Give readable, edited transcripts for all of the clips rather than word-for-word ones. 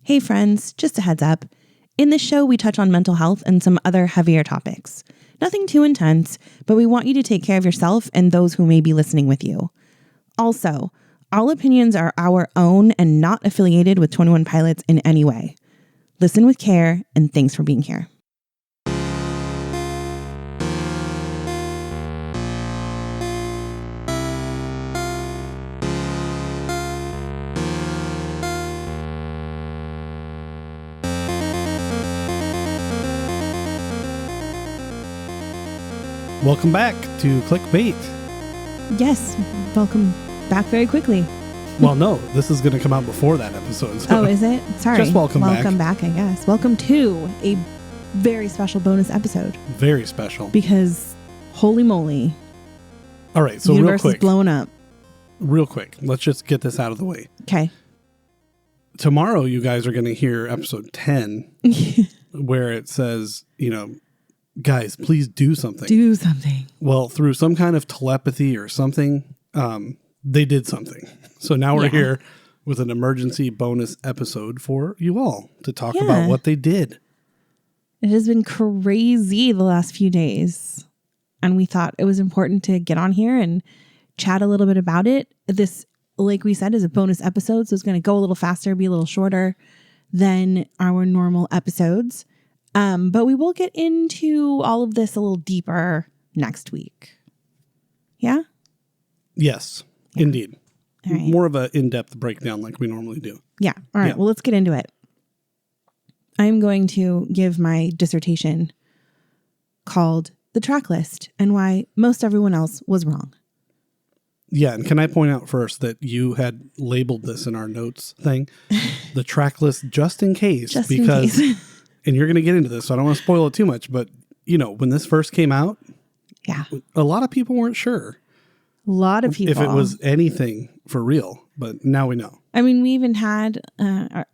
Hey friends, just a heads up. In this show, we touch on mental health and some other heavier topics. Nothing too intense, but we want you to take care of yourself and those who may be listening with you. Also, all opinions are our own and not affiliated with 21 Pilots in any way. Listen with care, and thanks for being here. Welcome back to Clique Bait. Yes, welcome back very quickly. Well, no, this is going to come out before that episode. So oh, is it? Sorry. Just welcome back. Welcome back, I guess. Welcome to a very special bonus episode. Very special. Because, holy moly. All right, so the universe real quick. is blowing up. Real quick. Let's just get this out of the way. Okay. Tomorrow, you guys are going to hear episode 10, where it says, guys, please do something. Do something. Well, through some kind of telepathy or something, they did something. So now we're here with an emergency bonus episode for you all to talk about what they did. It has been crazy the last few days. And we thought it was important to get on here and chat a little bit about it. This, like we said, is a bonus episode. So it's going to go a little faster, be a little shorter than our normal episodes. But we will get into all of this a little deeper next week. Yeah? Yes, indeed. All right. More of an in-depth breakdown like we normally do. Yeah. All right. Yeah. Well, let's get into it. I'm going to give my dissertation called The Tracklist and Why Most Everyone Else Was Wrong. Yeah, and can I point out first that you had labeled this in our notes thing, the tracklist, just in case. Just because, in case. And you're going to get into this, so I don't want to spoil it too much, but, when this first came out, a lot of people weren't sure. A lot of people. If it was anything for real, but now we know. I mean, we even had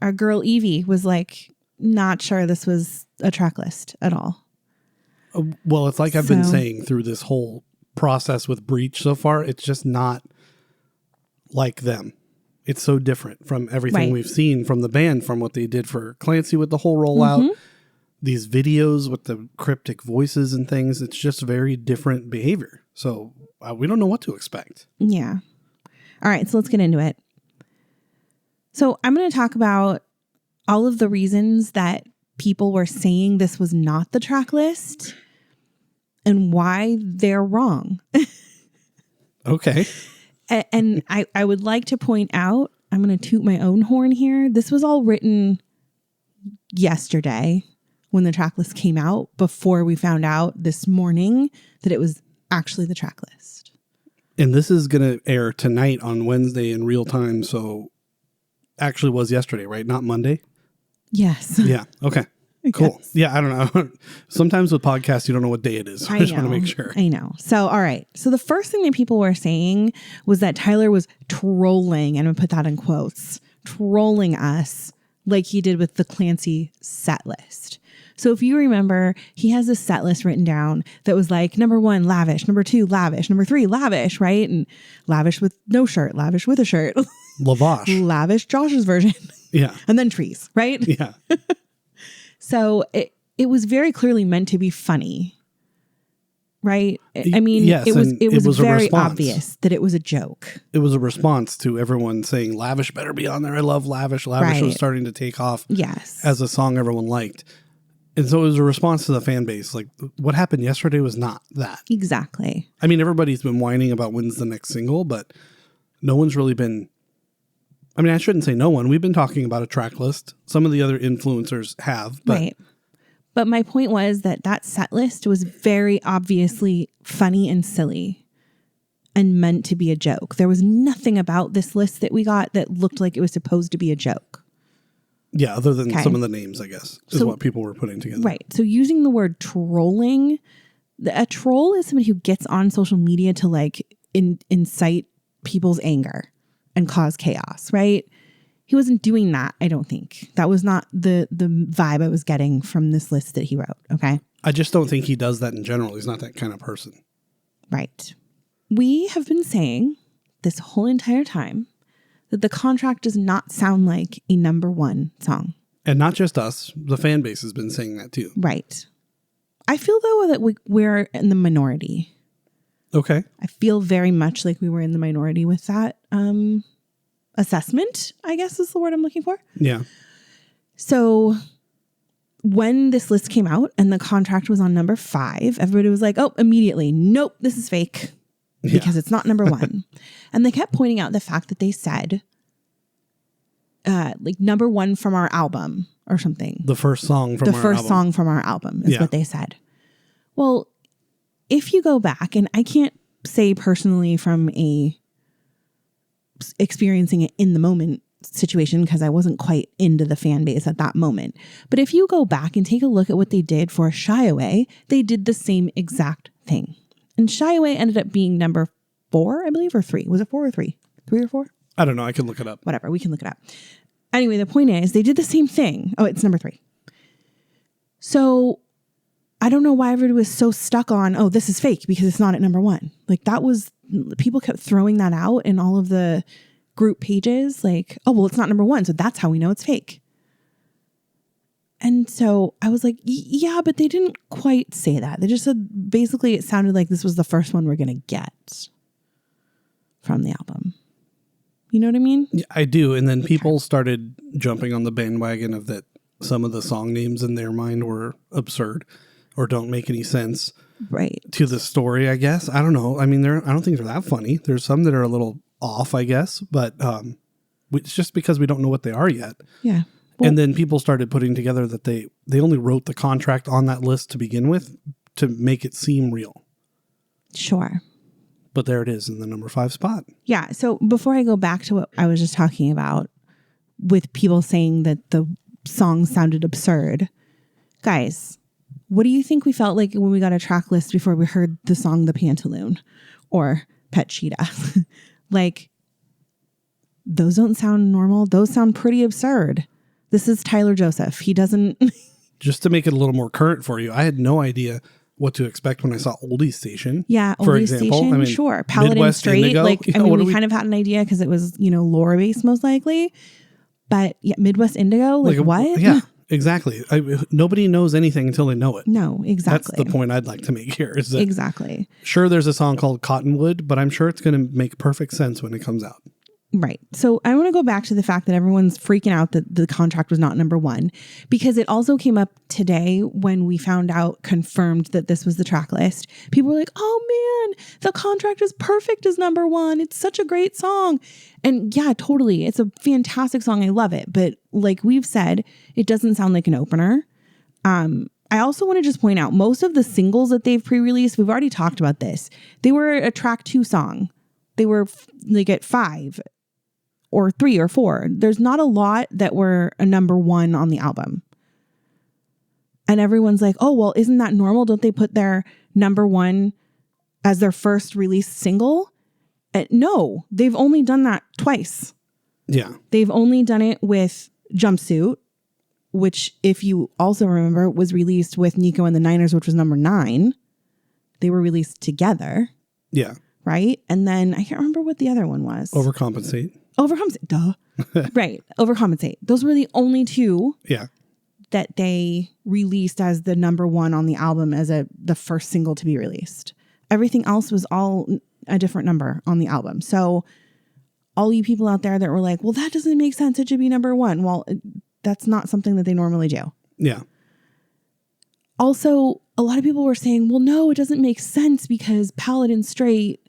our girl Evie was like, not sure this was a track list at all. Well, it's like I've been saying through this whole process with Breach so far, it's just not like them. It's so different from everything we've seen from the band, from what they did for Clancy with the whole rollout, these videos with the cryptic voices and things. It's just very different behavior. So we don't know what to expect. Yeah. All right. So let's get into it. So I'm going to talk about all of the reasons that people were saying this was not the track list and why they're wrong. Okay. And I would like to point out, I'm going to toot my own horn here. This was all written yesterday when the track list came out, before we found out this morning that it was actually the track list. And this is going to air tonight on Wednesday in real time. So actually was yesterday, right? Not Monday? Yes. Yeah. Okay. Cool. Yes. Yeah, I don't know. Sometimes with podcasts, you don't know what day it is. So I just want to make sure. I know. So, all right. So the first thing that people were saying was that Tyler was trolling, and I'm going to put that in quotes, trolling us like he did with the Clancy set list. So if you remember, he has a set list written down that was like, number 1, lavish, number 2, lavish, number 3, lavish, right? And lavish with no shirt, lavish with a shirt. Lavash. Lavish Josh's version. Yeah. And then trees, right? Yeah. So it was very clearly meant to be funny, right? I mean, yes, it was very response. obvious that it was a joke. It was a response to everyone saying lavish better be on there. I love lavish. Lavish was starting to take off as a song everyone liked. And so it was a response to the fan base. Like, what happened yesterday was not that. Exactly. I mean, everybody's been whining about when's the next single, but no one's really been... I mean, I shouldn't say no one. We've been talking about a track list. Some of the other influencers have. But right. But my point was that set list was very obviously funny and silly and meant to be a joke. There was nothing about this list that we got that looked like it was supposed to be a joke. Yeah, other than some of the names, I guess, is what people were putting together. Right. So using the word trolling, a troll is somebody who gets on social media to like incite people's anger and cause chaos, right? He wasn't doing that, I don't think. That was not the vibe I was getting from this list that he wrote, okay? I just don't think he does that in general. He's not that kind of person. Right. We have been saying this whole entire time that the contract does not sound like a number 1 song. And not just us. The fan base has been saying that too. Right. I feel, though, that we're in the minority. Okay. I feel very much like we were in the minority with that assessment, I guess is the word I'm looking for. Yeah. So when this list came out and the contract was on number 5, everybody was like, oh, immediately, nope, this is fake because it's not number 1. And they kept pointing out the fact that they said like number 1 from our album or something. The first song from our album is what they said. Well, if you go back, and I can't say personally from a experiencing it in the moment situation because I wasn't quite into the fan base at that moment. But if you go back and take a look at what they did for Shy Away, they did the same exact thing. And Shy Away ended up being number 4, I believe, or 3. Was it 4 or 3? 3 or 4? I don't know. I can look it up. Whatever. We can look it up. Anyway, the point is they did the same thing. Oh, it's number 3. So I don't know why everybody was so stuck on, oh, this is fake because it's not at number 1. Like that was, people kept throwing that out in all of the group pages. Like, oh, well, it's not number 1. So that's how we know it's fake. And so I was like, yeah, but they didn't quite say that. They just said, basically, it sounded like this was the first one we're going to get from the album. You know what I mean? Yeah, I do. And then people started jumping on the bandwagon of that some of the song names in their mind were absurd or don't make any sense to the story, I guess. I don't know. I mean, I don't think they're that funny. There's some that are a little off, I guess, but it's just because we don't know what they are yet. Yeah. Well, and then people started putting together that they only wrote the contract on that list to begin with to make it seem real. Sure. But there it is in the number 5 spot. Yeah. So before I go back to what I was just talking about with people saying that the song sounded absurd, guys, what do you think we felt like when we got a track list before we heard the song The Pantaloon or Pet Cheetah? Like, those don't sound normal. Those sound pretty absurd. This is Tyler Joseph. He doesn't... Just to make it a little more current for you, I had no idea what to expect when I saw Oldie Station. Yeah, for Oldie example. Station, I mean, sure. Paladin Midwest Straight, Indigo, like, you know, we kind of had an idea because it was, lore based most likely. But yeah, Midwest Indigo, like what? Yeah, exactly. Nobody knows anything until they know it. No, exactly. That's the point I'd like to make here. Is that exactly. Sure, there's a song called Cottonwood, but I'm sure it's going to make perfect sense when it comes out. Right. So I want to go back to the fact that everyone's freaking out that the contract was not number 1, because it also came up today when we found out, confirmed that this was the track list. People were like, oh man, the contract is perfect as number 1. It's such a great song. And yeah, totally. It's a fantastic song. I love it. But like we've said, it doesn't sound like an opener. I also want to just point out most of the singles that they've pre-released, we've already talked about this. They were a track 2 song. They were like at 5. Or 3 or 4. There's not a lot that were a number 1 on the album. And everyone's like, oh, well, isn't that normal? Don't they put their number 1 as their first released single? No, they've only done that twice. Yeah. They've only done it with Jumpsuit, which, if you also remember, was released with Nico and the Niners, which was number 9. They were released together. Yeah. Right? And then I can't remember what the other one was. Overcompensate. Duh. Right. Overcompensate. Those were the only 2 that they released as the number 1 on the album as the first single to be released. Everything else was all a different number on the album. So all you people out there that were like, well, that doesn't make sense. It should be number 1. Well, that's not something that they normally do. Yeah. Also, a lot of people were saying, well, no, it doesn't make sense because Paladin Straight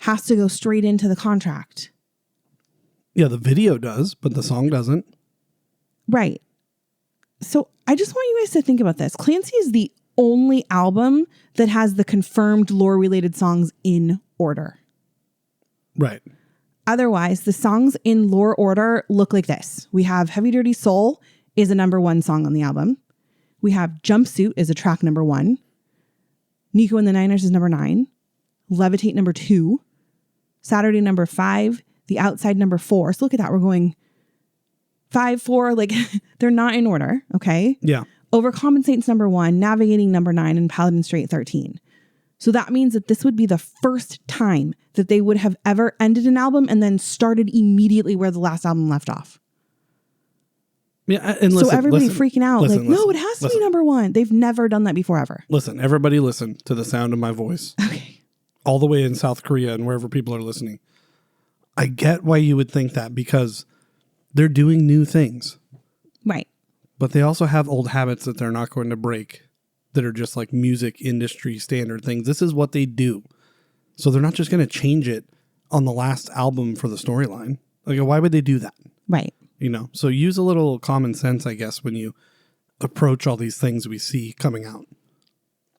has to go straight into the contract. Yeah, the video does, but the song doesn't. Right. So I just want you guys to think about this. Clancy is the only album that has the confirmed lore-related songs in order. Right. Otherwise, the songs in lore order look like this. We have Heavy Dirty Soul is a number 1 song on the album. We have Jumpsuit is a track number 1. Nico and the Niners is number 9. Levitate number 2. Saturday number 5. The Outside number 4. So look at that. We're going 5, 4. Like they're not in order. Okay. Yeah. Overcompensate's number 1. Navigating number 9. And Paladin Straight 13. So that means that this would be the first time that they would have ever ended an album and then started immediately where the last album left off. Yeah, and listen, so everybody freaking out, no, it has to be number one. They've never done that before, ever. Listen, everybody listen to the sound of my voice. Okay. All the way in South Korea and wherever people are listening. I get why you would think that because they're doing new things. Right. But they also have old habits that they're not going to break that are just like music industry standard things. This is what they do. So they're not just going to change it on the last album for the storyline. Like, why would they do that? Right. You know, so use a little common sense, I guess, when you approach all these things we see coming out.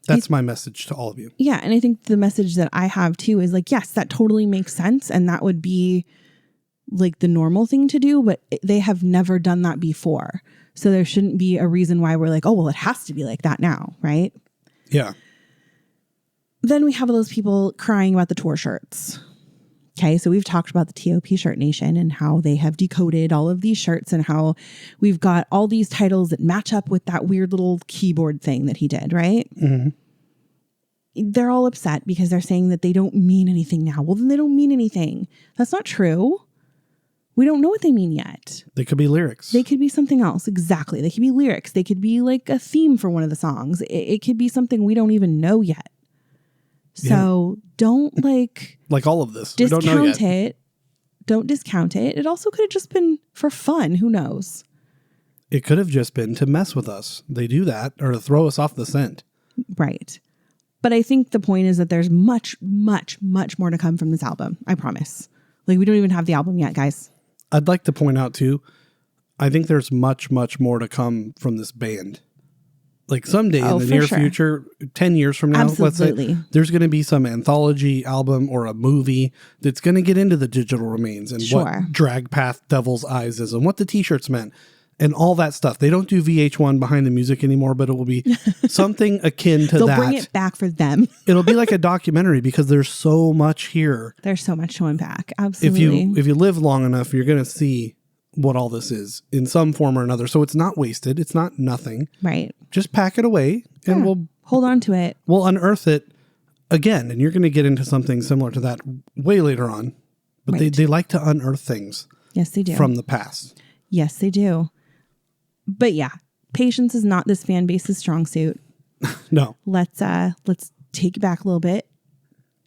That's my message to all of you. Yeah. And I think the message that I have too is like, yes, that totally makes sense. And that would be like the normal thing to do, but they have never done that before. So there shouldn't be a reason why we're like, oh, well, it has to be like that now. Right. Yeah. Then we have those people crying about the tour shirts. Okay, so we've talked about the TOP Shirt Nation and how they have decoded all of these shirts and how we've got all these titles that match up with that weird little keyboard thing that he did, right? Mm-hmm. They're all upset because they're saying that they don't mean anything now. Well, then they don't mean anything. That's not true. We don't know what they mean yet. They could be lyrics. They could be something else. Exactly. They could be lyrics. They could be like a theme for one of the songs. It could be something we don't even know yet. So don't like all of this. Discount we don't know yet. it. Don't discount it. It also could have just been for fun. Who knows? It could have just been to mess with us. They do that or to throw us off the scent. Right. But I think the point is that there's much, much, much more to come from this album. I promise. Like, we don't even have the album yet, guys. I'd like to point out too, I think there's much, much more to come from this band. Like someday in the near future, 10 years from now, Absolutely. Let's say, there's going to be some anthology album or a movie that's going to get into the digital remains and what Drag Path Devil's Eyes is and what the t-shirts meant and all that stuff. They don't do VH1 behind the music anymore, but it will be something akin to They'll that. They'll bring it back for them. It'll be like a documentary because there's so much here. There's so much to unpack. Absolutely. If you live long enough, you're going to see what all this is in some form or another. So it's not wasted. It's not nothing. Right. Just pack it away and we'll hold on to it. We'll unearth it again. And you're going to get into something similar to that way later on. But they like to unearth things. Yes, they do. From the past. Yes, they do. But yeah, patience is not this fan base's strong suit. No. Let's take it back a little bit.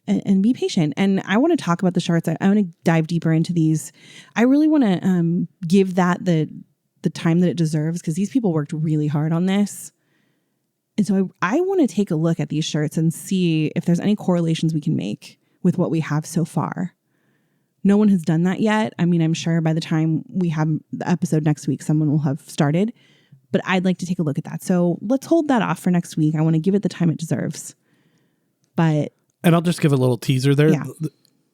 And be patient. And I want to talk about the shirts. I want to dive deeper into these. I really want to give that the time that it deserves because these people worked really hard on this. And so I want to take a look at these shirts and see if there's any correlations we can make with what we have so far. No one has done that yet. I mean, I'm sure by the time we have the episode next week, someone will have started. But I'd like to take a look at that. So let's hold that off for next week. I want to give it the time it deserves. And I'll just give a little teaser there. Yeah.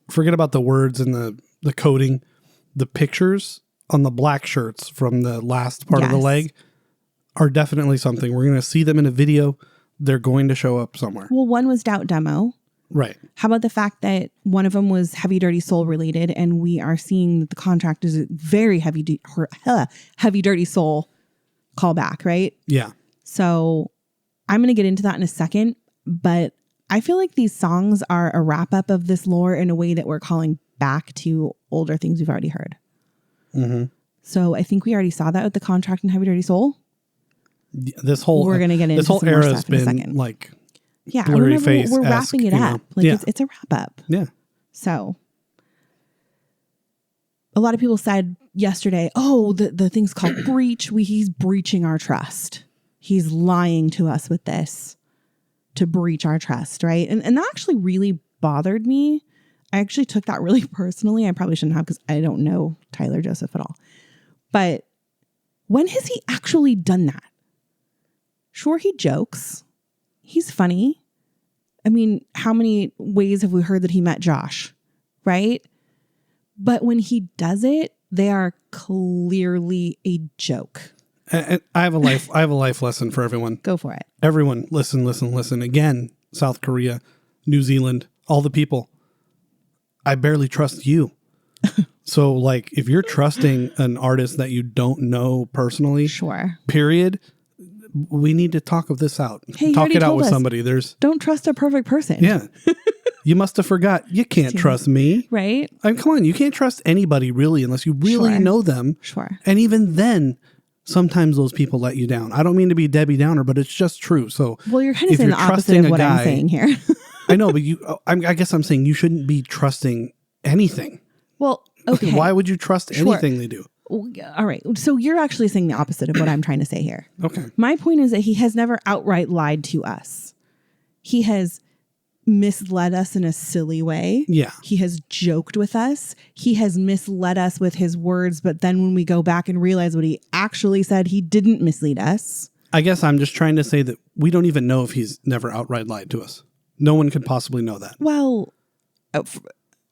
Forget about the words and the coding. The pictures on the black shirts from the last part of the leg are definitely something. We're going to see them in a video. They're going to show up somewhere. Well, one was Doubt Demo. Right. How about the fact that one of them was Heavy Dirty Soul related, and we are seeing that the contract is a very Heavy Dirty Soul callback, right? Yeah. So I'm going to get into that in a second, but I feel like these songs are a wrap up of this lore in a way that we're calling back to older things we've already heard. Mm-hmm. So I think we already saw that with the contract in Heavy Dirty Soul. This whole we're going to get into this whole some era more has stuff in a been second. like blurry face. We're wrapping it up. Like it's a wrap up. Yeah. So a lot of people said yesterday, oh, the thing's called breach. He's breaching our trust. He's lying to us with this to breach our trust, right? And that actually really bothered me. I actually took that really personally. I probably shouldn't have because I don't know Tyler Joseph at all. But when has he actually done that? Sure, he jokes. He's funny. I mean, how many ways have we heard that he met Josh, right? But when he does it, they are clearly a joke. And I have a life lesson for everyone. Go for it. Everyone, listen. Again, South Korea, New Zealand, all the people. I barely trust you. So, like, if you're trusting an artist that you don't know personally, sure. Period. We need to talk of this out. Hey, talk it out with somebody. Don't trust a perfect person. Yeah. You must have forgot. You can't trust me. Right. I mean, come on. You can't trust anybody really unless you really know them. Sure. And even then, sometimes those people let you down. I don't mean to be Debbie Downer, but it's just true. So, well, you're kind of saying the opposite of what I'm saying here. I know, but I guess I'm saying you shouldn't be trusting anything. Well, okay. Why would you trust anything they do? All right. So you're actually saying the opposite of what I'm trying to say here. Okay. My point is that he has never outright lied to us. He has misled us in a silly way. Yeah. He has joked with us. He has misled us with his words, but then when we go back and realize what he actually said, he didn't mislead us. I guess I'm just trying to say that we don't even know if he's never outright lied to us. No one could possibly know that. Well,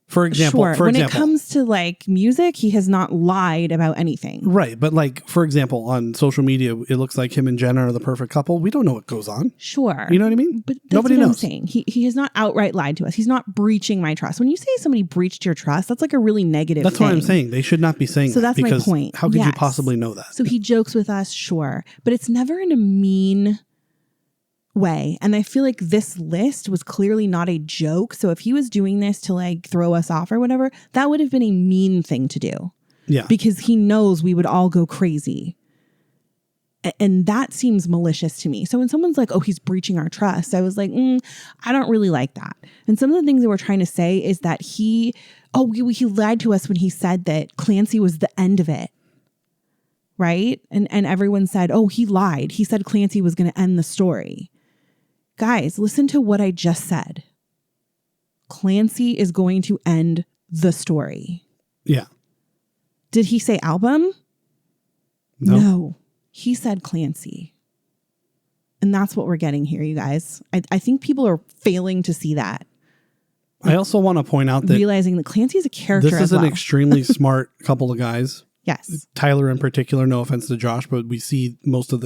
for example, sure. When it comes to like music, he has not lied about anything. Right. But like, for example, on social media, it looks like him and Jenna are the perfect couple. We don't know what goes on. Sure. You know what I mean? But that's nobody what knows. I'm saying. He has not outright lied to us. He's not breaching my trust. When you say somebody breached your trust, that's like a really negative That's thing. what I'm saying. They should not be saying that. So that's because my point. How could you possibly know that? So he jokes with us, sure. But it's never in a mean way. And I feel like this list was clearly not a joke. So if he was doing this to like throw us off or whatever, that would have been a mean thing to do. Yeah. Because he knows we would all go crazy. And that seems malicious to me. So when someone's like, oh, he's breaching our trust, I was like, I don't really like that. And some of the things that we're trying to say is that he lied to us when he said that Clancy was the end of it. Right? And everyone said, oh, he lied. He said Clancy was going to end the story. Guys, listen to what I just said. Clancy is going to end the story. Yeah. Did he say album? No. He said Clancy. And that's what we're getting here, you guys. I think people are failing to see that. I also want to point out that realizing that Clancy is a character this is an extremely smart couple of guys. Yes. Tyler in particular, no offense to Josh, but we see most of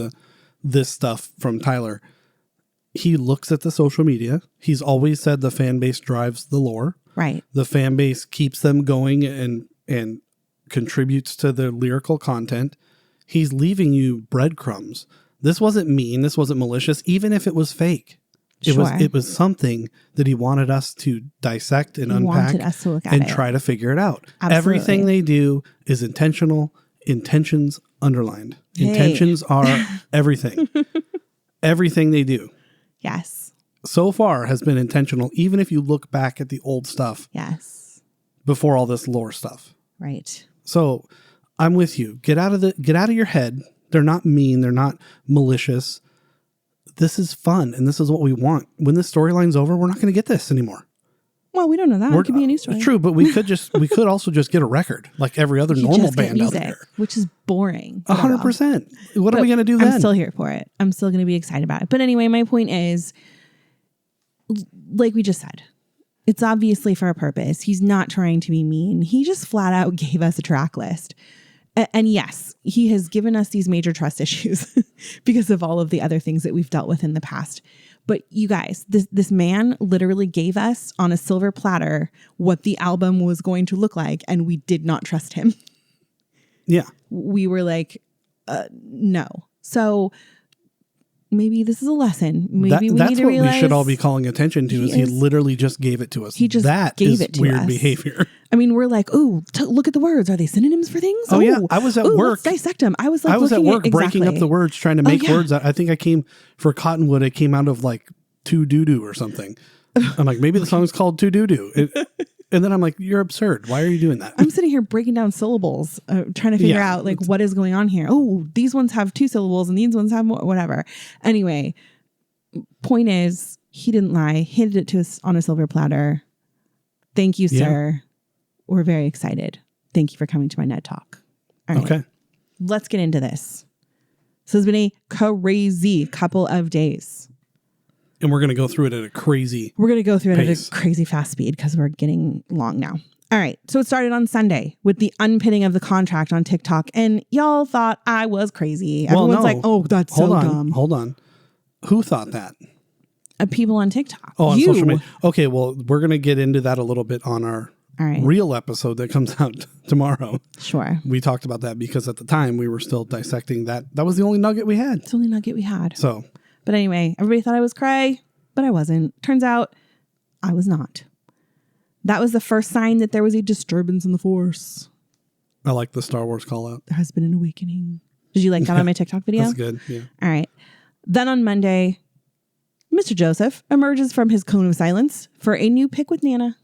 this stuff from Tyler. He looks at the social media. He's always said the fan base drives the lore. Right. The fan base keeps them going and contributes to the lyrical content. He's leaving you breadcrumbs. This wasn't mean. This wasn't malicious, even if it was fake. It was something that he wanted us to dissect and unpack us to look at and try to figure it out. Absolutely. Everything they do is intentional. Intentions underlined. Hey. Intentions are everything. Everything they do. Yes. So far has been intentional, even if you look back at the old stuff. Yes. Before all this lore stuff. Right. So I'm with you. Get out of your head. They're not mean. They're not malicious. This is fun, and this is what we want. When this storyline's over, we're not going to get this anymore. Well, we don't know that. It could be a new story. True, but we could also just get a record like every other normal band out there, which is boring. 100%. What are we going to do then? I'm still here for it. I'm still going to be excited about it. But anyway, my point is, like we just said, it's obviously for a purpose. He's not trying to be mean. He just flat out gave us a track list. And yes, he has given us these major trust issues because of all of the other things that we've dealt with in the past. But you guys, this man literally gave us on a silver platter what the album was going to look like, and we did not trust him. Yeah. We were like, no. So maybe this is a lesson. Maybe we need to realize. That's what we should all be calling attention to. He literally just gave it to us. He just gave it to weird us. Behavior. I mean, we're like, oh, look at the words. Are they synonyms for things? Oh yeah, I was at work. Let's dissect them. I was at work breaking up the words, trying to make words. I think I came for Cottonwood. It came out of like "to doo doo" or something. I'm like, maybe the song's called "to doo doo." And then I'm like, you're absurd. Why are you doing that? I'm sitting here breaking down syllables, trying to figure out like what is going on here. Oh, these ones have 2 syllables and these ones have more, whatever. Anyway, point is, he didn't lie. Handed it to us on a silver platter. Thank you, sir. We're very excited. Thank you for coming to my Ned Talk. All right. Okay. Let's get into this. So it's been a crazy couple of days. And we're going to go through it at a crazy We're going to go through it at a crazy fast speed because we're getting long now. All right. So it started on Sunday with the unpinning of the contract on TikTok. And y'all thought I was crazy. Everyone's like, oh, that's so dumb. Hold on. Who thought that? People on TikTok. Oh, on social media. Okay. Well, we're going to get into that a little bit on our real episode that comes out tomorrow. Sure. We talked about that because at the time we were still dissecting that. That was the only nugget we had. It's the only nugget we had. So. But anyway, everybody thought I was cray, but I wasn't. Turns out I was not. That was the first sign that there was a disturbance in the Force. I like the Star Wars call out. There has been an awakening. Did you like that on my TikTok video? That's good. Yeah. All right. Then on Monday, Mr. Joseph emerges from his cone of silence for a new pic with Nana.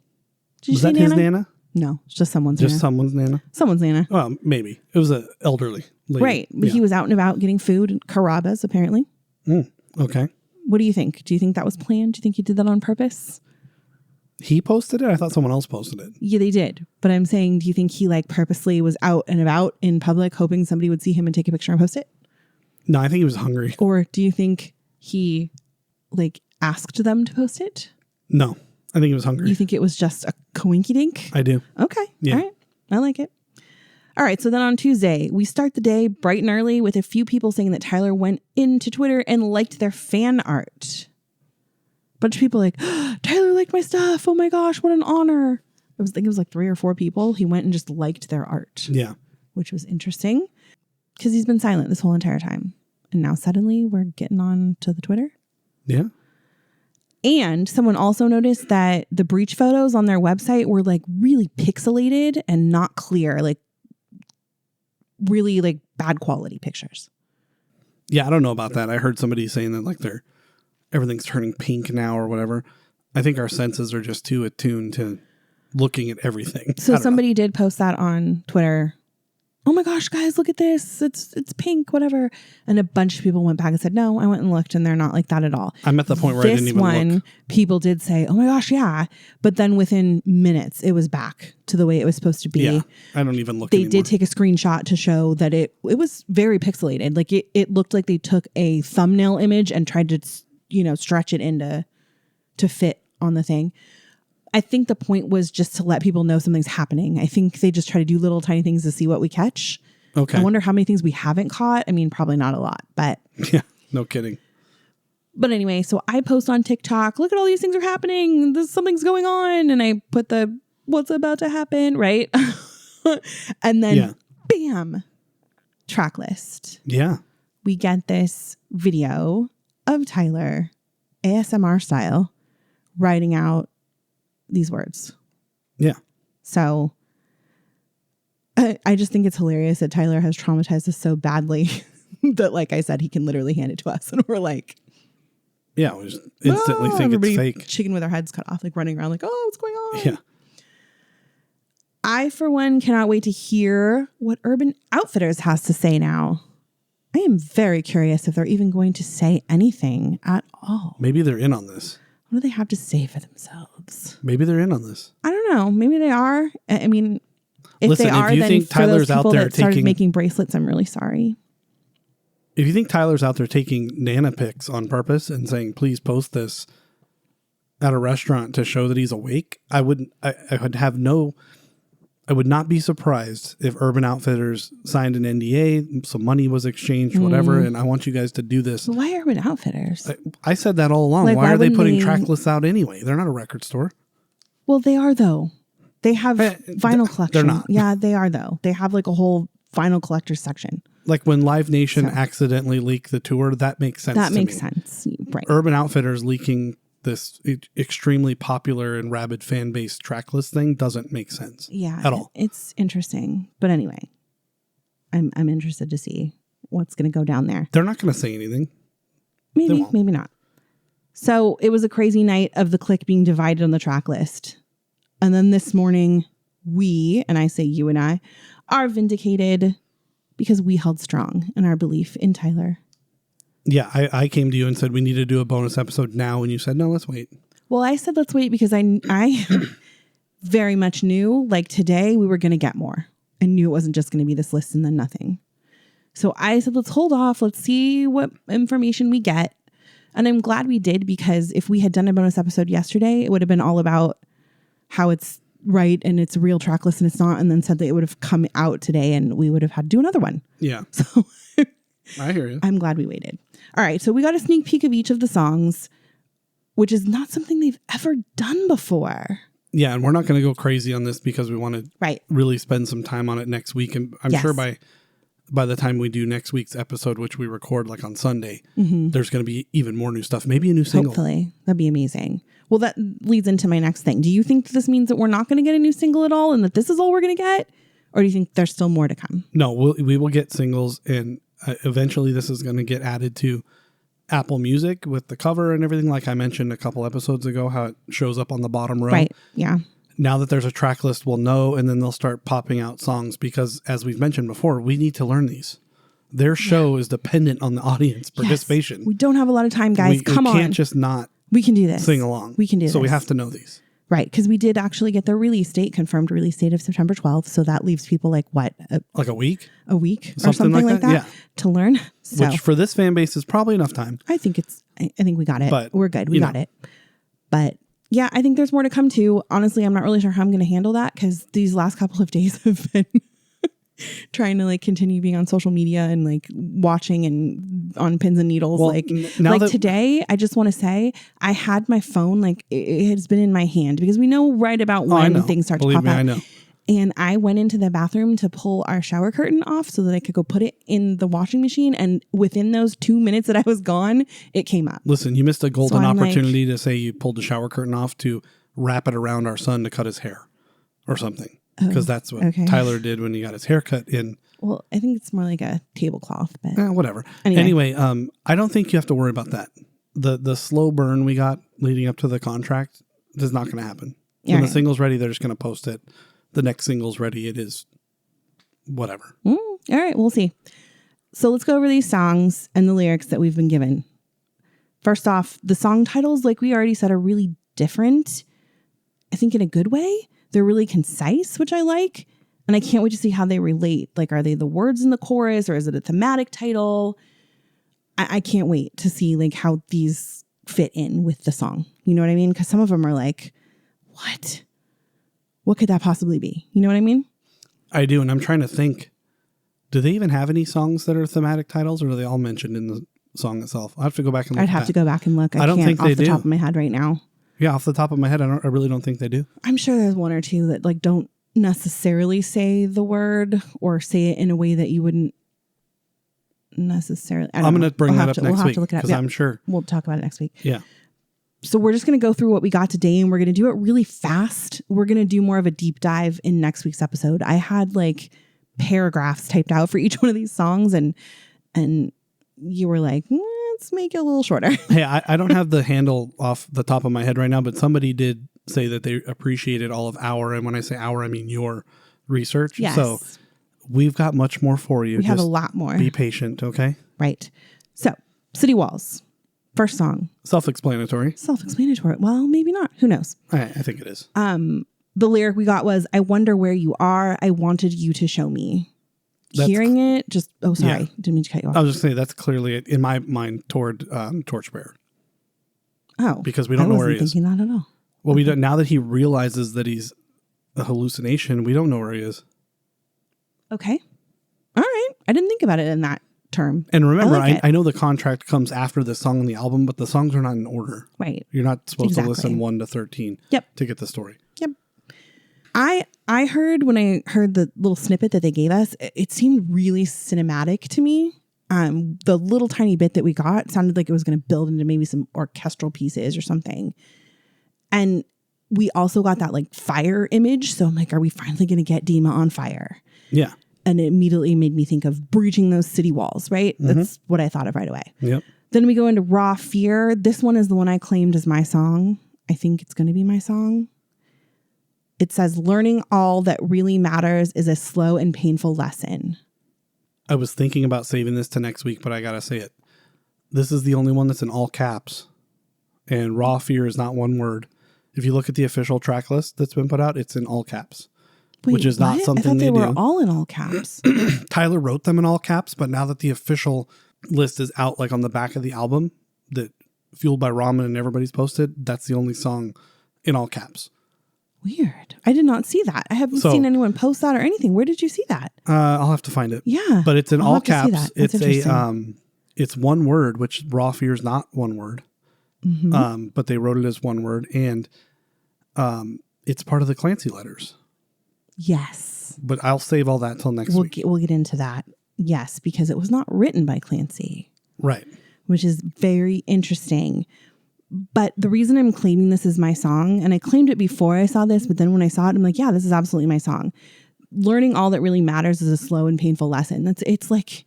Was that his Nana? No, it's just someone's Just Nana. someone's Nana? Someone's Nana. Well, maybe. It was an elderly lady. Right. But he was out and about getting food and Carrabba's, apparently. Okay. What do you think? Do you think that was planned? Do you think he did that on purpose? He posted it? I thought someone else posted it. Yeah, they did. But I'm saying, do you think he like purposely was out and about in public hoping somebody would see him and take a picture and post it? No, I think he was hungry. Or do you think he like asked them to post it? No, I think he was hungry. You think it was just a coinky-dink? I do. Okay. Yeah. All right. I like it. All right. So then on Tuesday, we start the day bright and early with a few people saying that Tyler went into Twitter and liked their fan art. A bunch of people like, oh, Tyler liked my stuff. Oh my gosh, what an honor. I think it was like 3 or 4 people. He went and just liked their art. Yeah. Which was interesting because he's been silent this whole entire time. And now suddenly we're getting on to the Twitter. Yeah. And someone also noticed that the breach photos on their website were like really pixelated and not clear, like really like bad quality pictures. Yeah, I don't know about that. I heard somebody saying that like everything's turning pink now or whatever. I think our senses are just too attuned to looking at everything. So somebody did post that on Twitter. Oh my gosh, guys, look at this. It's pink, whatever. And a bunch of people went back and said, no, I went and looked and they're not like that at all. I'm at the point where I didn't even look. People did say, oh my gosh, yeah. But then within minutes, it was back to the way it was supposed to be. Yeah, I don't even look They anymore. did take a screenshot to show that it was very pixelated. Like it looked like they took a thumbnail image and tried to, stretch it to fit on the thing. I think the point was just to let people know something's happening. I think they just try to do little tiny things to see what we catch. Okay. I wonder how many things we haven't caught. I mean, probably not a lot, but. Yeah, no kidding. But anyway, so I post on TikTok, look at all these things are happening. Something's going on. And I put what's about to happen, right? And then bam, Tracklist. Yeah. We get this video of Tyler, ASMR style, writing out these words. Yeah. So I just think it's hilarious that Tyler has traumatized us so badly that, like I said, he can literally hand it to us. And we're like, yeah, we just instantly think it's fake. Chicken with our heads cut off, like running around like, oh, what's going on? Yeah. I, for one, cannot wait to hear what Urban Outfitters has to say now. I am very curious if they're even going to say anything at all. Maybe they're in on this. What do they have to say for themselves? Maybe they're in on this. I don't know. Maybe they are. I mean, if they are, if you then think for Tyler's those people out there that started making bracelets, I'm really sorry. If you think Tyler's out there taking Nana pics on purpose and saying, please post this at a restaurant to show that he's awake, I would not be surprised if Urban Outfitters signed an NDA, some money was exchanged, whatever, and I want you guys to do this. So why Urban Outfitters? I said that all along. Like, why are they putting Tracklist out anyway? They're not a record store. Well, they are, though. They have vinyl collection. They're not. Yeah, they are, though. They have like a whole vinyl collector section. Like when Live Nation accidentally leaked the tour, that makes sense. That makes sense. Right. Urban Outfitters leaking this extremely popular and rabid fan base Tracklist thing doesn't make sense. Yeah, at all. It's interesting, but anyway, I'm interested to see what's going to go down there. They're not going to say anything. Maybe not. So it was a crazy night of the clique being divided on the Tracklist, and then this morning, and I say you and I, are vindicated because we held strong in our belief in Tyler. Yeah, I came to you and said we need to do a bonus episode now, and you said, no, let's wait. Well, I said let's wait because I very much knew, like today, we were going to get more. I knew it wasn't just going to be this list and then nothing. So I said, let's hold off. Let's see what information we get. And I'm glad we did, because if we had done a bonus episode yesterday, it would have been all about how it's right and it's a real track list and it's not. And then said that it would have come out today and we would have had to do another one. Yeah. So I hear you. I'm glad we waited. All right. So we got a sneak peek of each of the songs, which is not something they've ever done before. Yeah. And we're not going to go crazy on this because we want to really spend some time on it next week. And I'm sure by the time we do next week's episode, which we record like on Sunday, there's going to be even more new stuff. Maybe a new single. Hopefully. That'd be amazing. Well, that leads into my next thing. Do you think this means that we're not going to get a new single at all and that this is all we're going to get? Or do you think there's still more to come? No, we will get singles. And Eventually, this is going to get added to Apple Music with the cover and everything, like I mentioned a couple episodes ago, how it shows up on the bottom row. Right, yeah. Now that there's a track list, we'll know, and then they'll start popping out songs because, as we've mentioned before, we need to learn these. Their show is dependent on the audience participation. Yes. We don't have a lot of time, guys. Come on. We can't just not we can do this. Sing along. We can do this. So we have to know these. Right, because we did actually get the release date, confirmed release date of September 12th. So that leaves people like what? Like a week? A week or something like that yeah. to learn. So, which for this fan base is probably enough time. I think we got it. But, we're good. We got it. But yeah, I think there's more to come too. Honestly, I'm not really sure how I'm going to handle that because these last couple of days have been trying to like continue being on social media and like watching and on pins and needles. Well, today, I just want to say I had my phone, like it has been in my hand because we know right about when things start to pop out. I know. And I went into the bathroom to pull our shower curtain off so that I could go put it in the washing machine. And within those 2 minutes that I was gone, it came up. Listen, you missed a golden opportunity to say you pulled the shower curtain off to wrap it around our son to cut his hair or something. Because that's what Tyler did when he got his haircut in. Well, I think it's more like a tablecloth, but whatever. Anyway, I don't think you have to worry about that. The slow burn we got leading up to the contract is not going to happen. When the single's ready, they're just going to post it. The next single's ready. It is whatever. All right, we'll see. So let's go over these songs and the lyrics that we've been given. First off, the song titles, like we already said, are really different. I think in a good way. They're really concise, which I like. And I can't wait to see how they relate. Like, are they the words in the chorus or is it a thematic title? I can't wait to see like how these fit in with the song. You know what I mean? Because some of them are like, what? What could that possibly be? You know what I mean? I do. And I'm trying to think, do they even have any songs that are thematic titles or are they all mentioned in the song itself? I'll have to go back and look. I'd have to go back and look. I don't think they do. Off the top of my head right now. Yeah, off the top of my head, I really don't think they do. I'm sure there's one or two that like don't necessarily say the word or say it in a way that you wouldn't necessarily. I'm going to bring that up next week because I'm sure. We'll talk about it next week. Yeah. So we're just going to go through what we got today and we're going to do it really fast. We're going to do more of a deep dive in next week's episode. I had like paragraphs typed out for each one of these songs and you were like, let's make it a little shorter. Hey, I don't have the handle off the top of my head right now, but somebody did say that they appreciated all of our, and when I say our, I mean your research. Yes. So we've got much more for you. We have a lot more. Be patient, okay? Right. So, City Walls. First song. Self-explanatory. Self-explanatory. Well, maybe not. Who knows? I think it is. The lyric we got was, I wonder where you are. I wanted you to show me. Hearing it, just, sorry. Didn't mean to cut you off. I was just saying that's clearly, in my mind, toward Torchbearer. Oh. Because we don't know where he is. I wasn't thinking that at all. Well, we don't, now that he realizes that he's a hallucination, we don't know where he is. Okay. All right. I didn't think about it in that term. And remember, I know the contract comes after the song on the album, but the songs are not in order. Right. You're not supposed to listen 1 to 13 to get the story. Yep. I heard when I heard the little snippet that they gave us, it seemed really cinematic to me. The little tiny bit that we got sounded like it was going to build into maybe some orchestral pieces or something. And we also got that like fire image. So I'm like, are we finally going to get Dima on fire? Yeah. And it immediately made me think of breaching those city walls, right? Mm-hmm. That's what I thought of right away. Yep. Then we go into Raw Fear. This one is the one I claimed as my song. I think it's going to be my song. It says, learning all that really matters is a slow and painful lesson. I was thinking about saving this to next week, but I got to say it. This is the only one that's in all caps. And Raw Fear is not one word. If you look at the official track list that's been put out, it's in all caps. Wait, which is not something they do. They were all in all caps. Tyler wrote them in all caps, but now that the official list is out, like on the back of the album, that Fueled by Ramen and everybody's posted, that's the only song in all caps. Weird. I did not see that. I haven't seen anyone post that or anything. Where did you see that? I'll have to find it. Yeah. But it's in all caps. It's it's one word, which Raw Fear is not one word. Mm-hmm. But they wrote it as one word, and it's part of the Clancy letters. Yes. But I'll save all that till next week. We'll get into that. Yes, because it was not written by Clancy. Right. Which is very interesting. But the reason I'm claiming this is my song, and I claimed it before I saw this, but then when I saw it, I'm like, yeah, this is absolutely my song. Learning all that really matters is a slow and painful lesson. It's like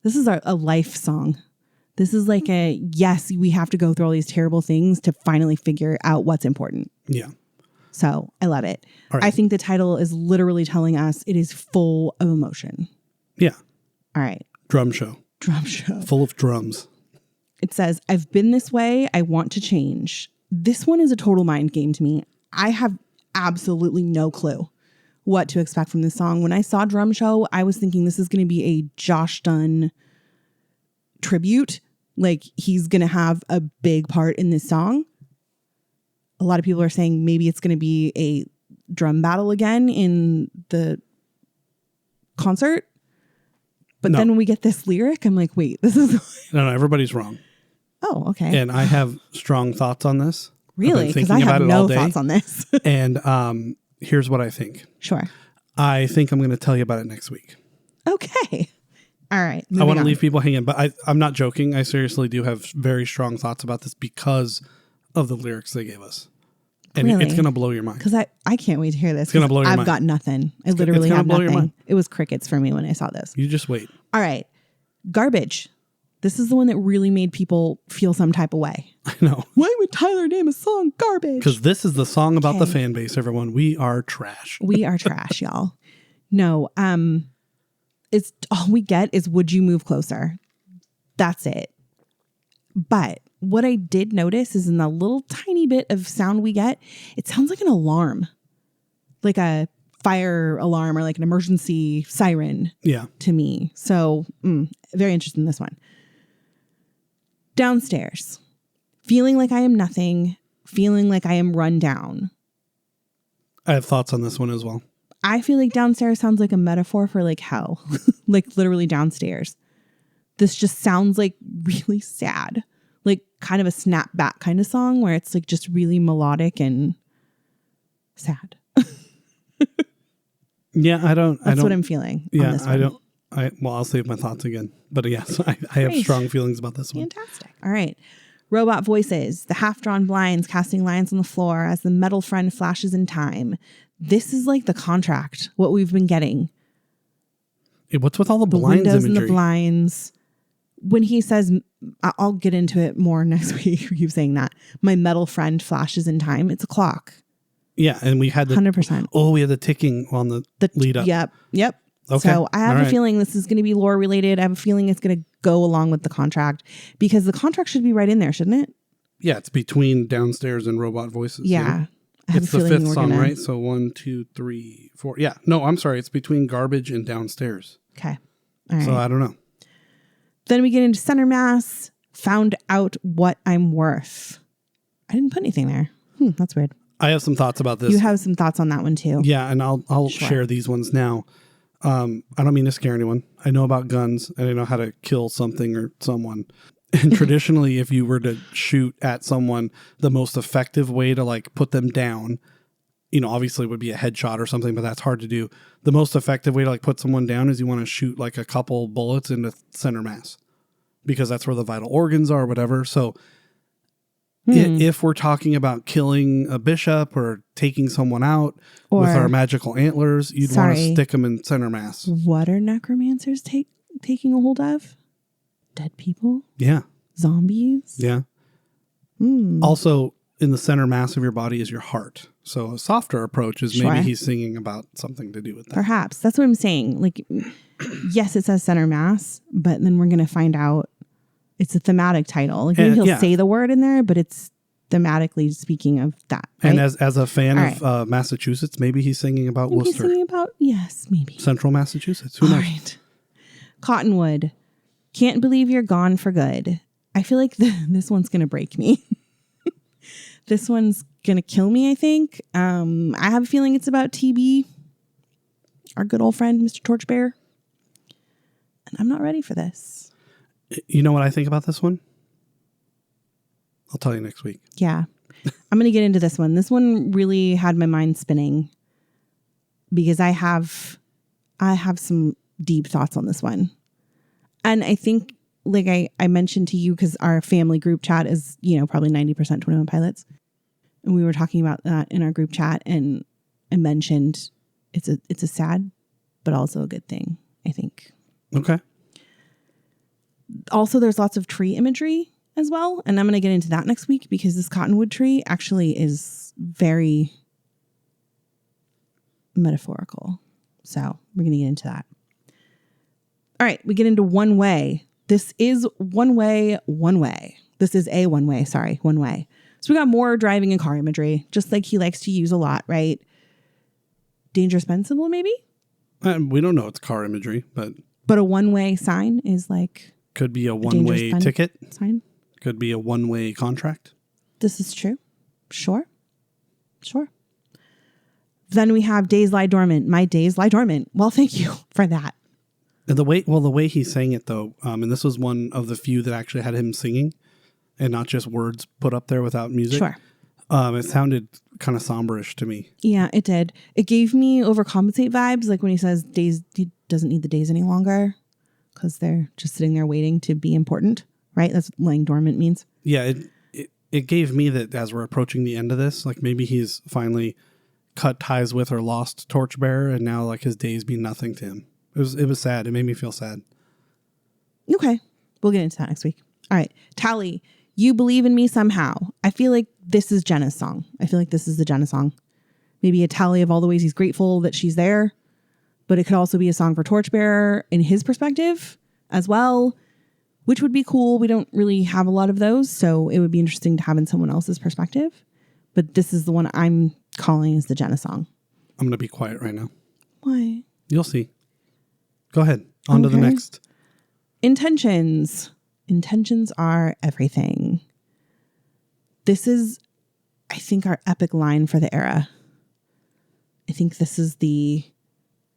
This is a life song. This is like yes, we have to go through all these terrible things to finally figure out what's important. Yeah. So I love it. Right. I think the title is literally telling us it is full of emotion. Yeah. All right. Drum show. Drum show. Full of drums. It says, I've been this way. I want to change. This one is a total mind game to me. I have absolutely no clue what to expect from this song. When I saw Drum Show, I was thinking this is going to be a Josh Dunn tribute. Like he's going to have a big part in this song. A lot of people are saying maybe it's going to be a drum battle again in the concert. But then when we get this lyric, I'm like, wait, this is... No, everybody's wrong. Oh, okay. And I have strong thoughts on this. Really? Because I have no thoughts on this. And here's what I think. Sure. I think I'm going to tell you about it next week. Okay. All right. I want to leave people hanging, but I'm not joking. I seriously do have very strong thoughts about this because of the lyrics they gave us. And it's going to blow your mind. Because I can't wait to hear this. It's going to blow your mind. I've got nothing. I literally have nothing. It was crickets for me when I saw this. You just wait. All right. Garbage. This is the one that really made people feel some type of way. I know. Why would Tyler name a song Garbage? Because this is the song about the fan base, everyone. We are trash. We are trash, y'all. No. It's all we get is Would You Move Closer? That's it. But what I did notice is in the little tiny bit of sound we get, it sounds like an alarm, like a fire alarm or like an emergency siren. Yeah. To me. So very interested in this one. Downstairs. Feeling like I am nothing. Feeling like I am run down. I have thoughts on this one as well. I feel like downstairs sounds like a metaphor for like hell. Like literally downstairs. This just sounds like really sad. Like kind of a snapback kind of song where it's like just really melodic and sad. Yeah, That's what I'm feeling. Yeah, on this one. I'll save my thoughts again. But yes, I have strong feelings about this one. Fantastic. All right. Robot voices, the half-drawn blinds casting lines on the floor as the metal friend flashes in time. This is like the contract, what we've been getting. What's with all the windows blinds imagery? And the blinds. When he says, I'll get into it more next week. We keep saying that. My metal friend flashes in time. It's a clock. Yeah, and we had 100%. Oh, we had the ticking on the lead up. Yep. Okay. So I have a feeling this is going to be lore related. I have a feeling it's going to go along with the contract because the contract should be right in there, shouldn't it? Yeah, it's between downstairs and robot voices. Yeah. It's the fifth song, right? So 1, 2, 3, 4. Yeah. No, I'm sorry. It's between garbage and downstairs. Okay. All right. So I don't know. Then we get into center mass. Found out what I'm worth. I didn't put anything there. That's weird. I have some thoughts about this. You have some thoughts on that one too. Yeah, and I'll share these ones now. I don't mean to scare anyone. I know about guns and I know how to kill something or someone. And traditionally, if you were to shoot at someone, the most effective way to like put them down, obviously would be a headshot or something, but that's hard to do. The most effective way to like put someone down is you want to shoot like a couple bullets into center mass because that's where the vital organs are or whatever. So if we're talking about killing a bishop or taking someone out with our magical antlers, you'd want to stick them in center mass. What are necromancers taking a hold of? Dead people? Yeah. Zombies? Yeah. Also, in the center mass of your body is your heart. So a softer approach is maybe he's singing about something to do with that. Perhaps. That's what I'm saying. Like, yes, it says center mass, but then we're going to find out it's a thematic title. Like maybe he'll say the word in there, but it's thematically speaking of that. Right? And as a fan of Massachusetts, maybe he's singing about Worcester. He's singing about, yes, maybe. Central Massachusetts. Who knows? All right. Cottonwood. Can't believe you're gone for good. I feel like this one's going to break me. This one's going to kill me, I think. I have a feeling it's about TB, our good old friend, Mr. Torchbearer. And I'm not ready for this. You know what I think about this one? I'll tell you next week. Yeah. I'm going to get into this one. This one really had my mind spinning because I have some deep thoughts on this one. And I think, like I mentioned to you, because our family group chat is, probably 90% 21 Pilots. And we were talking about that in our group chat, and I mentioned it's a sad, but also a good thing, I think. Okay. Also, there's lots of tree imagery as well. And I'm going to get into that next week because this cottonwood tree actually is very metaphorical. So we're going to get into that. All right, we get into One Way. This is One Way. This is a One Way, One Way. So we got more driving and car imagery, just like he likes to use a lot, right? Dangerous Men symbol, maybe? We don't know it's car imagery, but a one-way sign is like... Could be a one-way ticket. Sign. Could be a one-way contract. This is true. Sure. Then we have Days Lie Dormant. My days lie dormant. Well, thank you for that. The way he sang it, though, and this was one of the few that actually had him singing and not just words put up there without music. Sure. It sounded kind of somberish to me. Yeah, it did. It gave me Overcompensate vibes, like when he says days, he doesn't need the days any longer because they're just sitting there waiting to be important, right? That's what laying dormant means. Yeah, it gave me that as we're approaching the end of this, like maybe he's finally cut ties with or lost Torchbearer, and now like his days mean nothing to him. It was sad. It made me feel sad. Okay. We'll get into that next week. All right. Tally, You Believe in Me Somehow. I feel like this is Jenna's song. I feel like this is the Jenna song. Maybe a tally of all the ways he's grateful that she's there. But it could also be a song for Torchbearer in his perspective as well, which would be cool. We don't really have a lot of those, so it would be interesting to have in someone else's perspective. But this is the one I'm calling as the Jenna song. I'm going to be quiet right now. Why? You'll see. Go ahead. On to the next. Intentions. Intentions are everything. This is, I think, our epic line for the era. I think this is the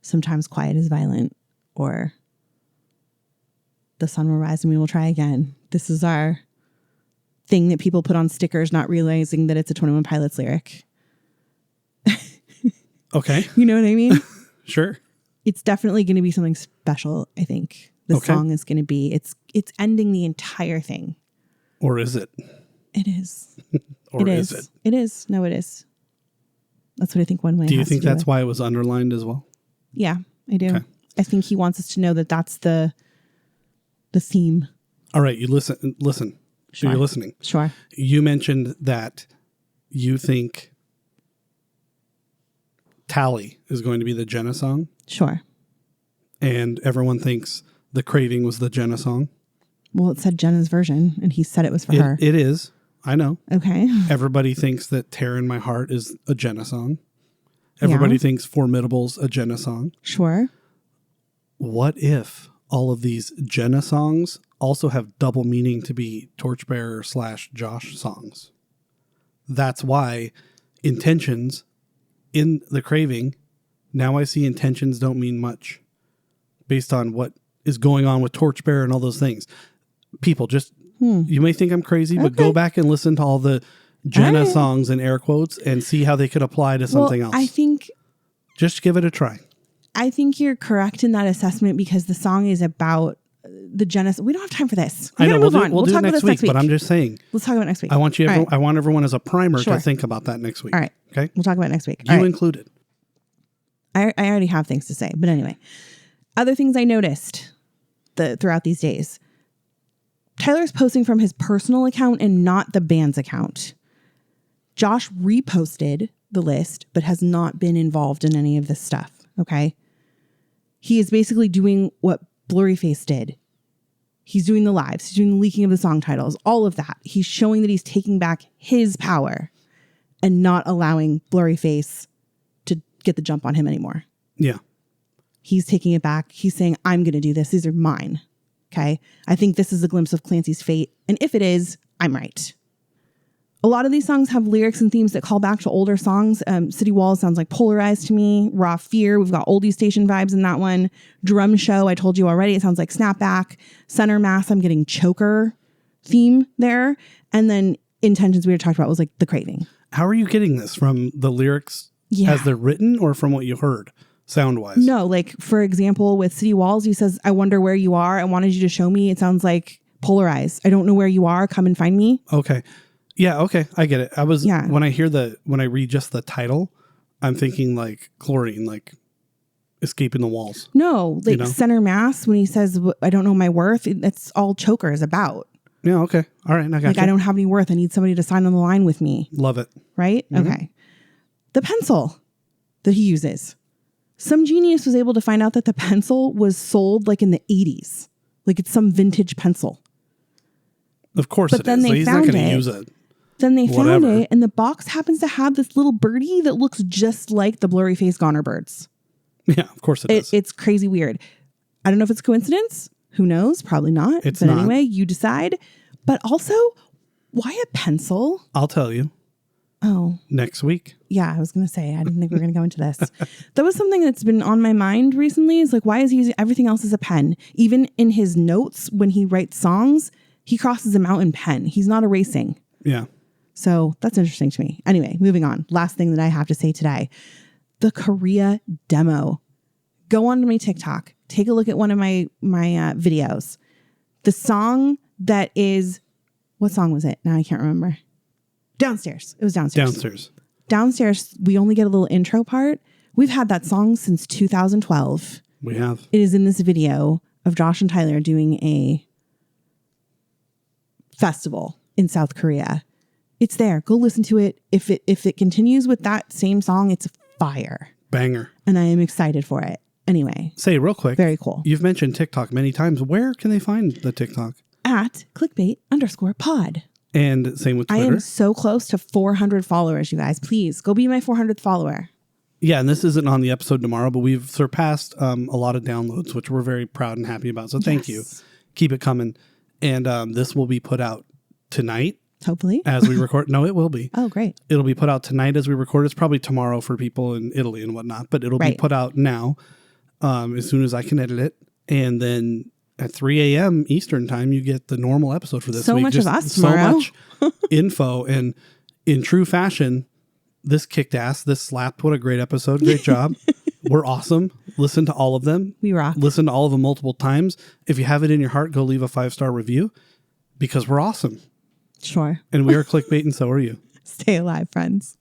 sometimes quiet is violent, or the sun will rise and we will try again. This is our thing that people put on stickers, not realizing that it's a 21 Pilots lyric. Okay. You know what I mean? Sure. It's definitely going to be something special, I think. The song is going to be, it's ending the entire thing. Or is it? It is. Or is it? It is. No, it is. That's what I think One Way. Do you think that's why it was underlined as well? Yeah, I do. Okay. I think he wants us to know that that's the theme. All right, you listen. Sure. You're listening. Sure. You mentioned that you think Tally is going to be the Jenna song. Sure. And everyone thinks The Craving was the Jenna song. Well, it said Jenna's version, and he said it was for her. It is. I know. Okay. Everybody thinks that Tear in My Heart is a Jenna song. Everybody thinks Formidable's a Jenna song. Sure. What if all of these Jenna songs also have double meaning to be Torchbearer / Josh songs? That's why Intentions in The Craving, now I see Intentions don't mean much based on what is going on with Torchbearer and all those things. People just, you may think I'm crazy, but go back and listen to all the Jenna songs in air quotes and see how they could apply to something else. I think... Just give it a try. I think you're correct in that assessment because the song is about the Jenna. We don't have time for this. I know. We'll do it next week, but I'm just saying. Let's talk about it next week. I want I want everyone as a primer to think about that next week. All right. Okay. We'll talk about it next week. You included. I already have things to say, but anyway, other things I noticed throughout these days. Tyler's posting from his personal account and not the band's account. Josh reposted the list, but has not been involved in any of this stuff. Okay. He is basically doing what Blurryface did. He's doing the lives. He's doing the leaking of the song titles, all of that. He's showing that he's taking back his power and not allowing Blurryface to get the jump on him anymore. Yeah. He's taking it back. He's saying, I'm going to do this. These are mine. Okay. I think this is a glimpse of Clancy's fate. And if it is, I'm right. A lot of these songs have lyrics and themes that call back to older songs. City Walls sounds like Polarized to me. Raw Fear, we've got oldie station vibes in that one. Drum Show, I told you already, it sounds like Snapback. Center Mass, I'm getting Choker theme there. And then Intentions we were talked about was like The Craving. How are you getting this? From the lyrics as they're written or from what you heard sound-wise? No, like for example, with City Walls, he says, I wonder where you are. I wanted you to show me. It sounds like Polarized. I don't know where you are. Come and find me. Okay. Yeah, okay, I get it. When I read just the title, I'm thinking like chlorine, like escaping the walls. No, like center mass when he says, I don't know my worth. That's all Choker is about. Yeah. Okay. All right. I got I don't have any worth. I need somebody to sign on the line with me. Love it. Right? Mm-hmm. Okay. The pencil that he uses. Some genius was able to find out that the pencil was sold like in the 80s. Like it's some vintage pencil. Of course it is. So he's not going to use it. Then they found it, and the box happens to have this little birdie that looks just like the blurry face Goner birds. Yeah, of course it is. It's crazy weird. I don't know if it's coincidence. Who knows? Probably not. It's but not. Anyway, you decide. But also, why a pencil? I'll tell you. Oh. Next week. Yeah, I was going to say, I didn't think we were going to go into this. That was something that's been on my mind recently is like, why is he using everything else as a pen? Even in his notes, when he writes songs, he crosses them out in pen. He's not erasing. Yeah. So that's interesting to me. Anyway, moving on. Last thing that I have to say today. The Korea demo. Go on to my TikTok. Take a look at one of my videos. The song that is... What song was it? Now I can't remember. Downstairs. It was Downstairs. Downstairs, we only get a little intro part. We've had that song since 2012. We have. It is in this video of Josh and Tyler doing a festival in South Korea. It's there. Go listen to it. If it continues with that same song, it's fire. Banger. And I am excited for it. Anyway. Say real quick. Very cool. You've mentioned TikTok many times. Where can they find the TikTok? At clickbait_pod. And same with Twitter. I am so close to 400 followers, you guys. Please go be my 400th follower. Yeah, and this isn't on the episode tomorrow, but we've surpassed a lot of downloads, which we're very proud and happy about. So thank you. Keep it coming. And this will be put out tonight. Hopefully. As we record. No, it will be. Oh, great. It'll be put out tonight as we record. It's probably tomorrow for people in Italy and whatnot, but it'll be put out now as soon as I can edit it. And then at 3 a.m. Eastern time, you get the normal episode for this week. So much of us tomorrow. So much info. And in true fashion, this kicked ass. This slapped. What a great episode. Great job. We're awesome. Listen to all of them. We rock. Listen to all of them multiple times. If you have it in your heart, go leave a 5-star review because we're awesome. Sure. And we are clickbait and so are you. Stay alive, friends.